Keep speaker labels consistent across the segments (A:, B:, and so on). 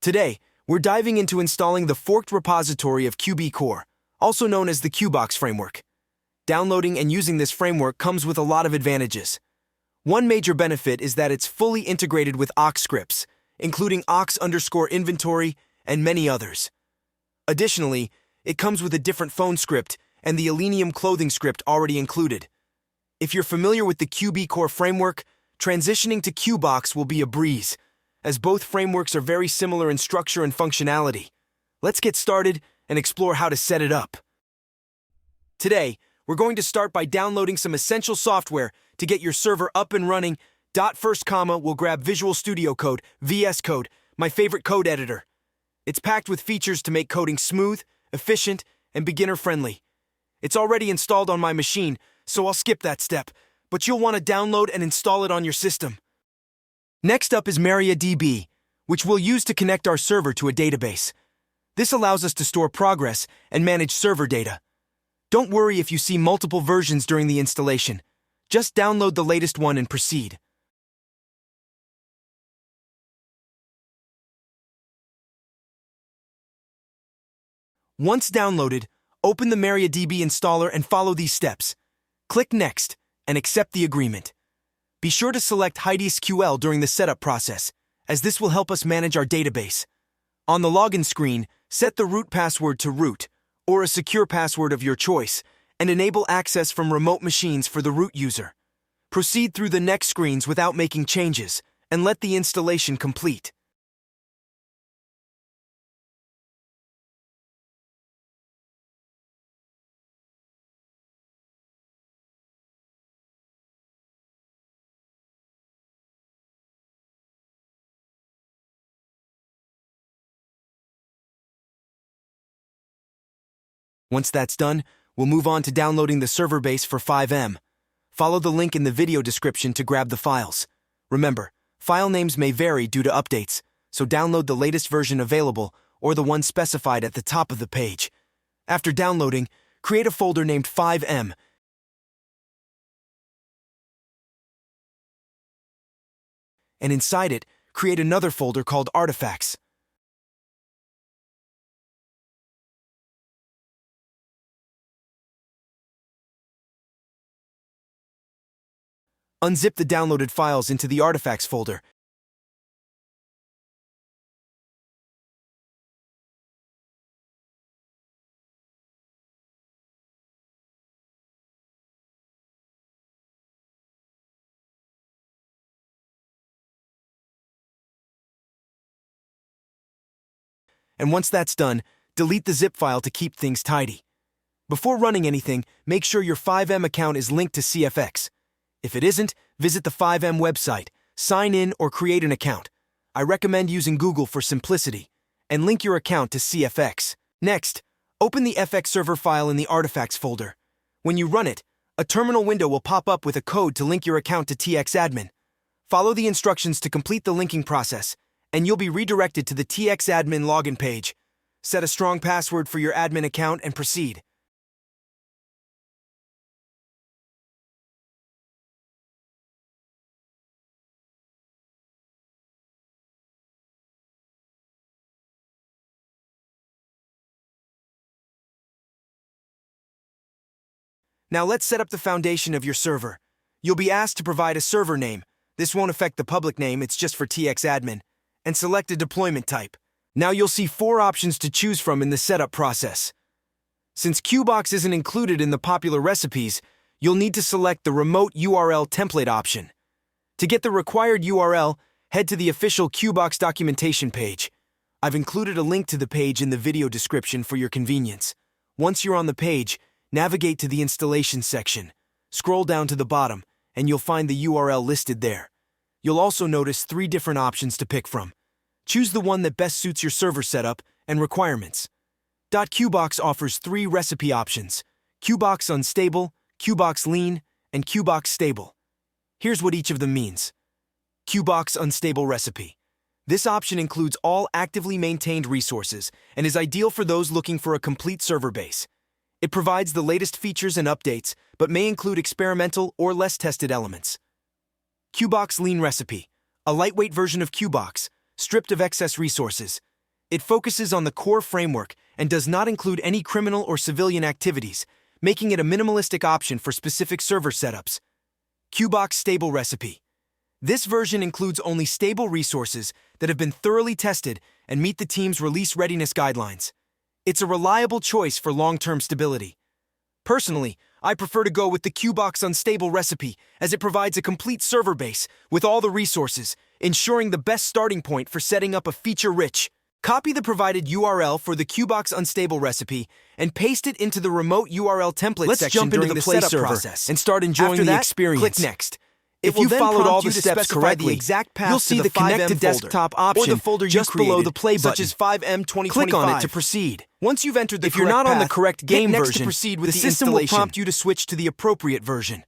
A: Today, we're diving into installing the forked repository of qbcore, also known as the Qbox framework. Downloading and using this framework comes with a lot of advantages. One major benefit is that it's fully integrated with aux scripts, including aux_inventory and many others. Additionally, it comes with a different phone script and the Selenium clothing script already included. If you're familiar with the qbcore framework, transitioning to Qbox will be a breeze, as both frameworks are very similar in structure and functionality. Let's get started and explore how to set it up. Today, we're going to start by downloading some essential software to get your server up and running. First, we'll grab Visual Studio Code, VS Code, my favorite code editor. It's packed with features to make coding smooth, efficient, and beginner-friendly. It's already installed on my machine, so I'll skip that step, but you'll want to download and install it on your system. Next up is MariaDB, which we'll use to connect our server to a database. This allows us to store progress and manage server data. Don't worry if you see multiple versions during the installation. Just download the latest one and proceed. Once downloaded, open the MariaDB installer and follow these steps. Click Next and accept the agreement. Be sure to select HideSQL during the setup process, as this will help us manage our database. On the login screen, set the root password to root, or a secure password of your choice, and enable access from remote machines for the root user. Proceed through the next screens without making changes, and let the installation complete. Once that's done, we'll move on to downloading the server base for FiveM. Follow the link in the video description to grab the files. Remember, file names may vary due to updates, so download the latest version available or the one specified at the top of the page. After downloading, create a folder named FiveM. And inside it, create another folder called Artifacts. Unzip the downloaded files into the Artifacts folder. And once that's done, delete the zip file to keep things tidy. Before running anything, make sure your FiveM account is linked to CFX. If it isn't, visit the FiveM website, sign in or create an account. I recommend using Google for simplicity, and link your account to CFX. Next, open the FX server file in the Artifacts folder. When you run it, a terminal window will pop up with a code to link your account to TXadmin. Follow the instructions to complete the linking process, and you'll be redirected to the TXadmin login page. Set a strong password for your admin account and proceed. Now let's set up the foundation of your server. You'll be asked to provide a server name. This won't affect the public name, it's just for TXadmin. And select a deployment type. Now you'll see 4 options to choose from in the setup process. Since Qbox isn't included in the popular recipes, you'll need to select the remote URL template option. To get the required URL, head to the official Qbox documentation page. I've included a link to the page in the video description for your convenience. Once you're on the page, navigate to the installation section. Scroll down to the bottom, and you'll find the URL listed there. You'll also notice 3 different options to pick from. Choose the one that best suits your server setup and requirements. Qbox offers 3 recipe options: Qbox Unstable, Qbox Lean, and Qbox Stable. Here's what each of them means. Qbox Unstable Recipe. This option includes all actively maintained resources and is ideal for those looking for a complete server base. It provides the latest features and updates, but may include experimental or less tested elements. Qbox Lean Recipe, a lightweight version of Qbox, stripped of excess resources. It focuses on the core framework and does not include any criminal or civilian activities, making it a minimalistic option for specific server setups. Qbox Stable Recipe. This version includes only stable resources that have been thoroughly tested and meet the team's release readiness guidelines. It's a reliable choice for long-term stability. Personally, I prefer to go with the Qbox Unstable Recipe as it provides a complete server base with all the resources, ensuring the best starting point for setting up a feature-rich. Copy the provided URL for the Qbox Unstable Recipe and paste it into the remote URL template section during the setup process and start enjoying the experience. Click Next. If you followed all the steps correctly, you'll see the Connect to Desktop option or the folder just below the play button, such as FiveM 2025. Click on it to proceed. Once you've entered the correct path, if you're not on the correct game version, the system will prompt you to switch to the appropriate version.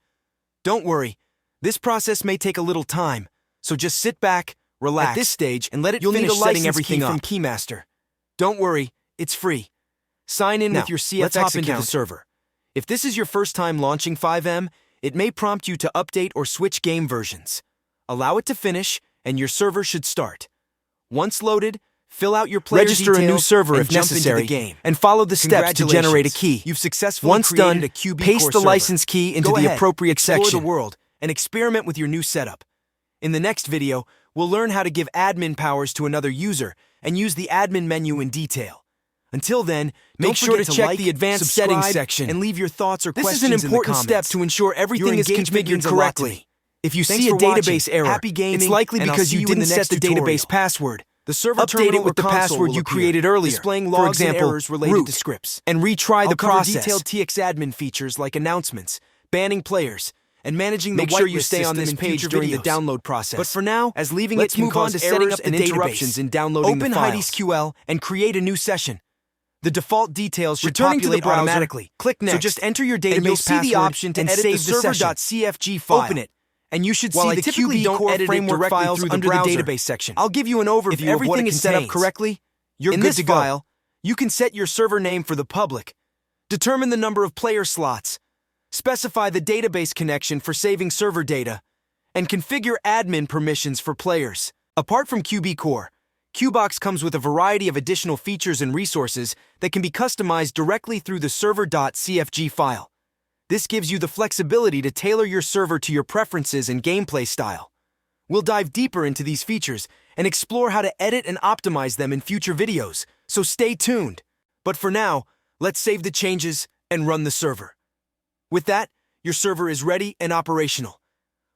A: Don't worry, this process may take a little time, so just sit back, relax at this stage, and let it finish setting everything up. From Keymaster. Don't worry, it's free. Sign in with your CFX account. Into the server. If this is your first time launching FiveM, it may prompt you to update or switch game versions. Allow it to finish, and your server should start. Once loaded, fill out your player details, register a new server if necessary, and follow the steps to generate a key. You've successfully created a qbcore paste the license key into the appropriate section. Explore the world and experiment with your new setup. In the next video, we'll learn how to give admin powers to another user and use the admin menu in detail. Until then, make sure to check the advanced settings section and leave your thoughts or questions in the comments. This is an important step to ensure everything is configured correctly. If you see a database error, it's likely because you didn't set the database password. The server update it with the password you created earlier, displaying logs and errors related to scripts, and retry the process. Detailed TXadmin features like announcements, banning players, and managing the whitelist system. Make sure you stay on this page during the download process. But for now, as leaving it can cause errors and interruptions in downloading the files. Open HydesQL and create a new session. The default details should populate automatically. Click Next. So just enter your database password the option to edit the server.cfg file. Open it, and you should see the qbcore framework files under the database section. I'll give you an overview if everything is set up correctly. You're good to go. In this file, you can set your server name for the public, determine the number of player slots, specify the database connection for saving server data, and configure admin permissions for players. Apart from qbcore, Qbox comes with a variety of additional features and resources that can be customized directly through the server.cfg file. This gives you the flexibility to tailor your server to your preferences and gameplay style. We'll dive deeper into these features and explore how to edit and optimize them in future videos, so stay tuned. But for now, let's save the changes and run the server. With that, your server is ready and operational.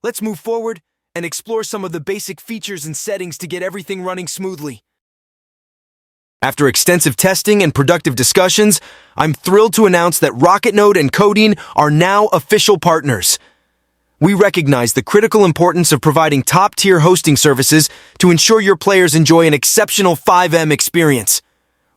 A: Let's move forward and explore some of the basic features and settings to get everything running smoothly. After extensive testing and productive discussions, I'm thrilled to announce that RocketNode and Codeine are now official partners. We recognize the critical importance of providing top-tier hosting services to ensure your players enjoy an exceptional FiveM experience.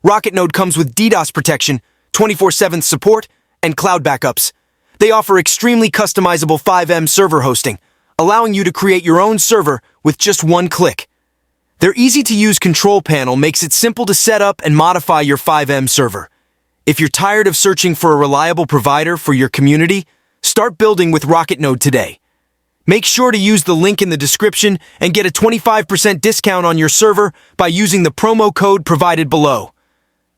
A: RocketNode comes with DDoS protection, 24/7 support, and cloud backups. They offer extremely customizable FiveM server hosting, allowing you to create your own server with just one click. Their easy-to-use control panel makes it simple to set up and modify your FiveM server. If you're tired of searching for a reliable provider for your community, start building with RocketNode today. Make sure to use the link in the description and get a 25% discount on your server by using the promo code provided below.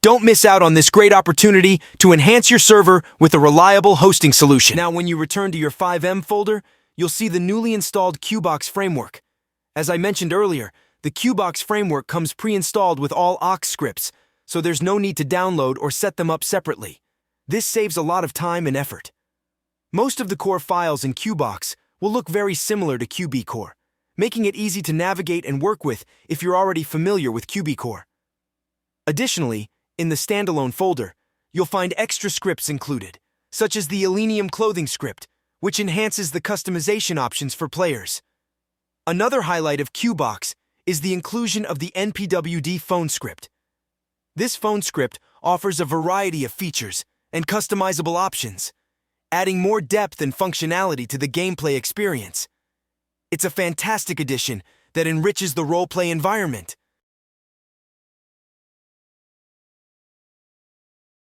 A: Don't miss out on this great opportunity to enhance your server with a reliable hosting solution. Now, when you return to your FiveM folder, you'll see the newly installed Qbox framework. As I mentioned earlier, the Qbox framework comes pre-installed with all aux scripts, so there's no need to download or set them up separately. This saves a lot of time and effort. Most of the core files in Qbox will look very similar to qbcore, making it easy to navigate and work with if you're already familiar with qbcore. Additionally, in the standalone folder, you'll find extra scripts included, such as the Elenium clothing script, which enhances the customization options for players. Another highlight of Qbox is the inclusion of the npwd phone script. This phone script offers a variety of features and customizable options, adding more depth and functionality to the gameplay experience. It's a fantastic addition that enriches the roleplay environment.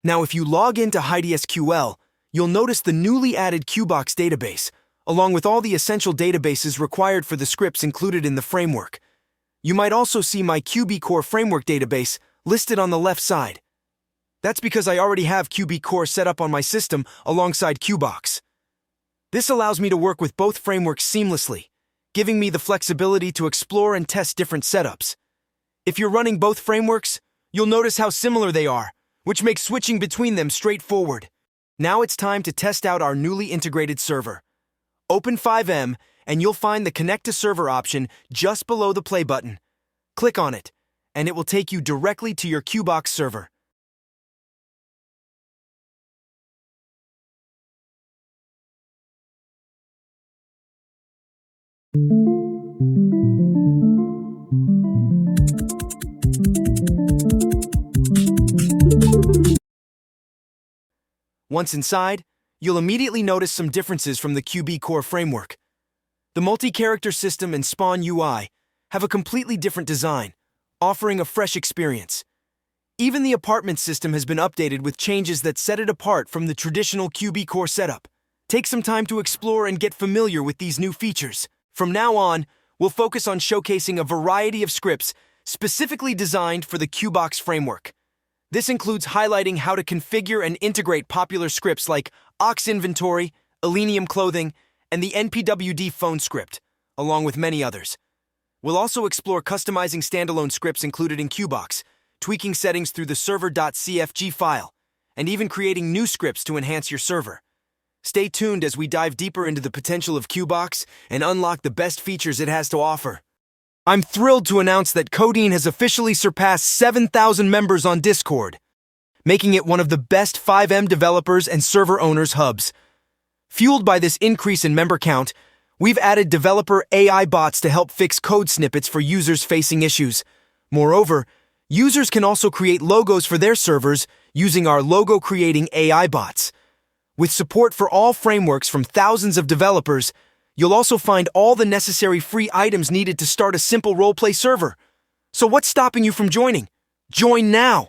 A: Now, if you log into HydesQL, you'll notice the newly added Qbox database, along with all the essential databases required for the scripts included in the framework. You might also see my qbcore framework database listed on the left side. That's because I already have qbcore set up on my system alongside Qbox. This allows me to work with both frameworks seamlessly, giving me the flexibility to explore and test different setups. If you're running both frameworks, you'll notice how similar they are, which makes switching between them straightforward. Now it's time to test out our newly integrated server. Open FiveM, and you'll find the Connect to Server option just below the play button. Click on it, and it will take you directly to your Qbox server. Once inside, you'll immediately notice some differences from the qbcore framework. The multi-character system and Spawn UI have a completely different design, offering a fresh experience. Even the apartment system has been updated with changes that set it apart from the traditional qbcore setup. Take some time to explore and get familiar with these new features. From now on, we'll focus on showcasing a variety of scripts specifically designed for the Qbox framework. This includes highlighting how to configure and integrate popular scripts like Ox Inventory, Elenium Clothing, and the NPWD phone script, along with many others. We'll also explore customizing standalone scripts included in Qbox, tweaking settings through the server.cfg file, and even creating new scripts to enhance your server. Stay tuned as we dive deeper into the potential of Qbox and unlock the best features it has to offer. I'm thrilled to announce that Codeine has officially surpassed 7,000 members on Discord, making it one of the best FiveM developers and server owners hubs. Fueled by this increase in member count, we've added developer AI bots to help fix code snippets for users facing issues. Moreover, users can also create logos for their servers using our logo creating AI bots. With support for all frameworks from thousands of developers, you'll also find all the necessary free items needed to start a simple roleplay server. So what's stopping you from joining? Join now!